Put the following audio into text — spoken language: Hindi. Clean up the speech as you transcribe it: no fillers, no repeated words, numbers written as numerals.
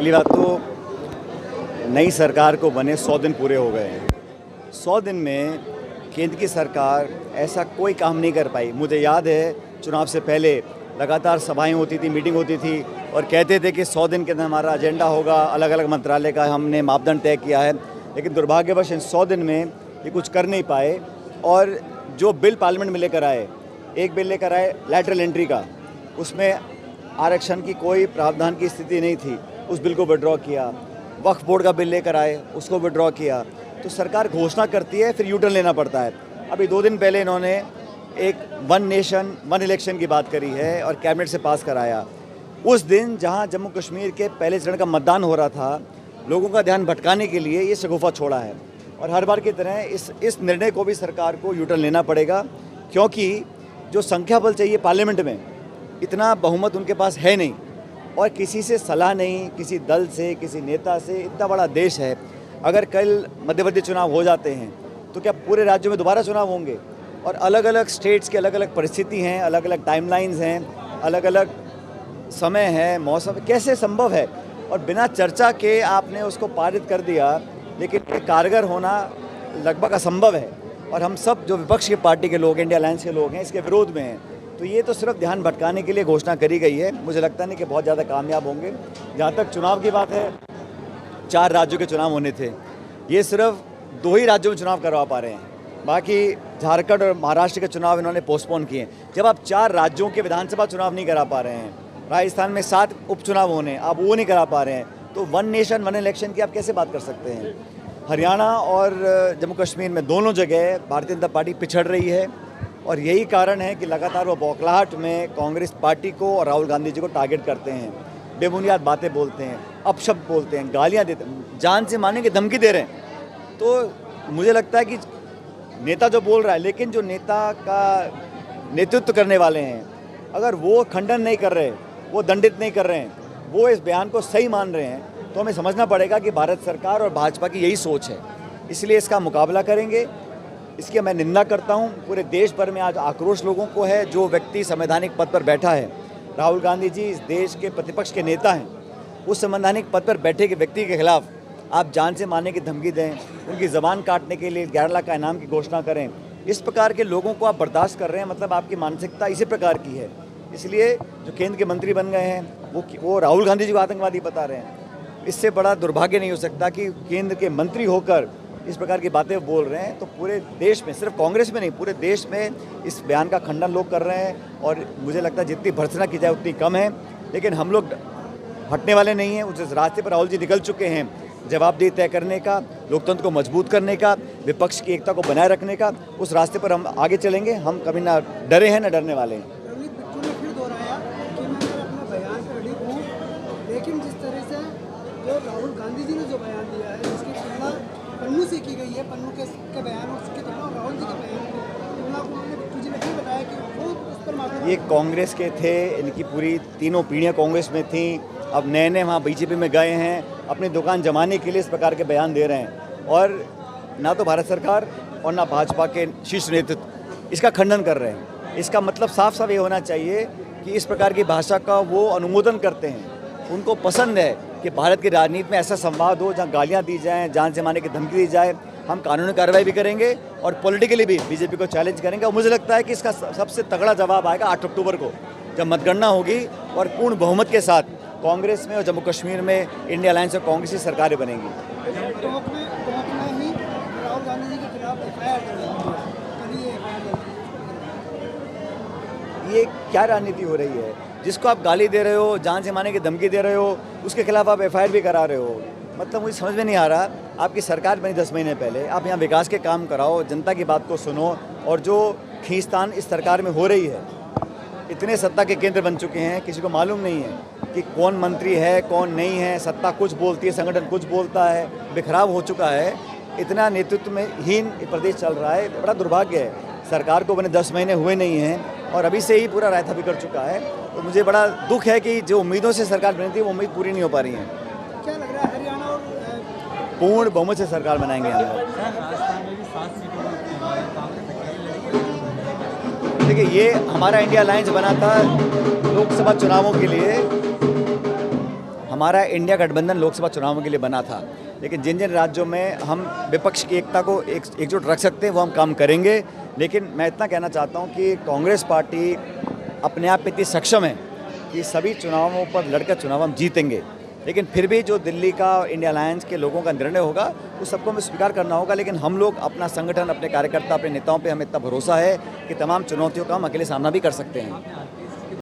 पहली बात तो नई सरकार को बने 100 दिन पूरे हो गए हैं। 100 दिन में केंद्र की सरकार ऐसा कोई काम नहीं कर पाई। मुझे याद है चुनाव से पहले लगातार सभाएं होती थी, मीटिंग होती थी और कहते थे कि 100 दिन के अंदर हमारा एजेंडा होगा, अलग अलग मंत्रालय का हमने मापदंड तय किया है। लेकिन दुर्भाग्यवश इन 100 दिन में ये कुछ कर नहीं पाए। और जो बिल पार्लियामेंट में लेकर आए, एक बिल लेकर आए लैटरल एंट्री का, उसमें आरक्षण की कोई प्रावधान की स्थिति नहीं थी, उस बिल को विड्रॉ किया। वक्फ बोर्ड का बिल लेकर आए, उसको विड्रॉ किया। तो सरकार घोषणा करती है, फिर यूटर्न लेना पड़ता है। अभी 2 दिन पहले इन्होंने एक 1 नेशन 1 इलेक्शन की बात करी है और कैबिनेट से पास कराया। उस दिन जहां जम्मू कश्मीर के पहले चरण का मतदान हो रहा था, लोगों का ध्यान भटकाने के लिए ये शगुफा छोड़ा है। और हर बार की तरह इस निर्णय को भी सरकार को यूटर्न लेना पड़ेगा, क्योंकि जो संख्या बल चाहिए पार्लियामेंट में, इतना बहुमत उनके पास है नहीं और किसी से सलाह नहीं, किसी दल से, किसी नेता से। इतना बड़ा देश है, अगर कल मध्यवर्ती चुनाव हो जाते हैं तो क्या पूरे राज्यों में दोबारा चुनाव होंगे? और अलग अलग स्टेट्स की अलग अलग परिस्थिति हैं, अलग अलग टाइमलाइंस हैं, अलग अलग समय है, मौसम, कैसे संभव है? और बिना चर्चा के आपने उसको पारित कर दिया, लेकिन ये कारगर होना लगभग असंभव है। और हम सब जो विपक्ष की पार्टी के लोग, इंडिया अलायंस के लोग हैं, इसके विरोध में हैं। तो ये तो सिर्फ ध्यान भटकाने के लिए घोषणा करी गई है। मुझे लगता नहीं कि बहुत ज़्यादा कामयाब होंगे। जहाँ तक चुनाव की बात है, 4 राज्यों के चुनाव होने थे, ये सिर्फ 2 ही राज्यों में चुनाव करवा पा रहे हैं। बाकी झारखंड और महाराष्ट्र के चुनाव इन्होंने पोस्टपोन किए। जब आप 4 राज्यों के विधानसभा चुनाव नहीं करा पा रहे हैं, राजस्थान में 7 उपचुनाव होने, आप वो नहीं करा पा रहे हैं, तो 1 नेशन 1 इलेक्शन की आप कैसे बात कर सकते हैं? हरियाणा और जम्मू कश्मीर में दोनों जगह भारतीय जनता पार्टी पिछड़ रही है और यही कारण है कि लगातार वो बौखलाहट में कांग्रेस पार्टी को और राहुल गांधी जी को टारगेट करते हैं, बेबुनियाद बातें बोलते हैं, अपशब्द बोलते हैं, गालियां देते हैं, जान से मारने की धमकी दे रहे हैं। तो मुझे लगता है कि नेता जो बोल रहा है, लेकिन जो नेता का नेतृत्व करने वाले हैं, अगर वो खंडन नहीं कर रहे, वो दंडित नहीं कर रहे हैं, वो इस बयान को सही मान रहे हैं, तो हमें समझना पड़ेगा कि भारत सरकार और भाजपा की यही सोच है। इसलिए इसका मुकाबला करेंगे। इसकी मैं निंदा करता हूं। पूरे देश भर में आज आक्रोश लोगों को है। जो व्यक्ति संवैधानिक पद पर बैठा है, राहुल गांधी जी इस देश के प्रतिपक्ष के नेता हैं, उस संवैधानिक पद पर बैठे के व्यक्ति के खिलाफ आप जान से मारने की धमकी दें, उनकी ज़बान काटने के लिए 11 लाख का इनाम की घोषणा करें, इस प्रकार के लोगों को आप बर्दाश्त कर रहे हैं, मतलब आपकी मानसिकता इसी प्रकार की है। इसलिए जो केंद्र के मंत्री बन गए हैं वो राहुल गांधी जी को आतंकवादी बता रहे हैं। इससे बड़ा दुर्भाग्य नहीं हो सकता कि केंद्र के मंत्री होकर इस प्रकार की बातें बोल रहे हैं। तो पूरे देश में, सिर्फ कांग्रेस में नहीं, पूरे देश में इस बयान का खंडन लोग कर रहे हैं और मुझे लगता है जितनी भर्त्सना की जाए उतनी कम है। लेकिन हम लोग हटने वाले नहीं हैं। उस रास्ते पर राहुल जी निकल चुके हैं, जवाबदेही तय करने का, लोकतंत्र को मजबूत करने का, विपक्ष की एकता को बनाए रखने का। उस रास्ते पर हम आगे चलेंगे। हम कभी ना डरे हैं ना डरने वाले हैं। लेकिन जिस तरह से जो राहुल गांधी जी ने जो बयान दिया है, जिसकी तुलना पन्नू से की गई है, पन्नू के बयान और उसकी तुलना राहुल जी के बयान की तुलना उन्होंने मुझे नहीं बताया कि वो उस पर माफी। ये कांग्रेस के थे, इनकी पूरी तीनों पीढ़ियाँ कांग्रेस में थी, अब नए नए वहाँ बीजेपी में गए हैं, अपनी दुकान जमाने के लिए इस प्रकार के बयान दे रहे हैं। और ना तो भारत सरकार और ना भाजपा के शीर्ष नेतृत्व इसका खंडन कर रहे हैं। इसका मतलब साफ साफ ये होना चाहिए कि इस प्रकार की भाषा का वो अनुमोदन करते हैं। उनको पसंद है कि भारत की राजनीति में ऐसा संवाद हो जहां गालियां दी जाएं, जान से मारने की धमकी दी जाए। हम कानूनी कार्रवाई भी करेंगे और पॉलिटिकली भी बीजेपी को चैलेंज करेंगे। और मुझे लगता है कि इसका सबसे तगड़ा जवाब आएगा 8 अक्टूबर को, जब मतगणना होगी और पूर्ण बहुमत के साथ कांग्रेस में और जम्मू कश्मीर में इंडिया अलायंस और कांग्रेस की सरकारें बनेंगी। ये क्या राजनीति हो रही है? जिसको आप गाली दे रहे हो, जान से मारने की धमकी दे रहे हो, उसके खिलाफ आप एफआईआर भी करा रहे हो। मतलब मुझे समझ में नहीं आ रहा। आपकी सरकार बनी 10 महीने पहले, आप यहाँ विकास के काम कराओ, जनता की बात को सुनो। और जो खींचतान इस सरकार में हो रही है, इतने सत्ता के केंद्र बन चुके हैं, किसी को मालूम नहीं है कि कौन मंत्री है, कौन नहीं है। सत्ता कुछ बोलती है, संगठन कुछ बोलता है, बिखराव हो चुका है। इतना नेतृत्व में हीन प्रदेश चल रहा है। बड़ा दुर्भाग्य है। सरकार को बने 10 महीने हुए नहीं हैं और अभी से ही पूरा रायता बिगड़ चुका है। तो मुझे बड़ा दुख है कि जो उम्मीदों से सरकार बनी थी, वो उम्मीद पूरी नहीं हो पा रही है। क्या लग रहा है हरियाणा और पूर्ण बहुमत से सरकार बनाएंगे हम लोग। देखिए, ये हमारा इंडिया अलायंस बना था लोकसभा चुनावों के लिए। हमारा इंडिया गठबंधन लोकसभा चुनावों के लिए बना था, लेकिन जिन जिन राज्यों में हम विपक्ष की एकता को एकजुट रख सकते हैं वो हम काम करेंगे। लेकिन मैं इतना कहना चाहता हूँ कि कांग्रेस पार्टी अपने आप में इतनी सक्षम है कि सभी चुनावों पर लड़कर चुनाव हम जीतेंगे, लेकिन फिर भी जो दिल्ली का इंडिया अलायंस के लोगों का निर्णय होगा उस सबको हमें स्वीकार करना होगा। लेकिन हम लोग अपना संगठन, अपने कार्यकर्ता, अपने नेताओं पे हमें इतना भरोसा है कि तमाम चुनौतियों का हम अकेले सामना भी कर सकते हैं।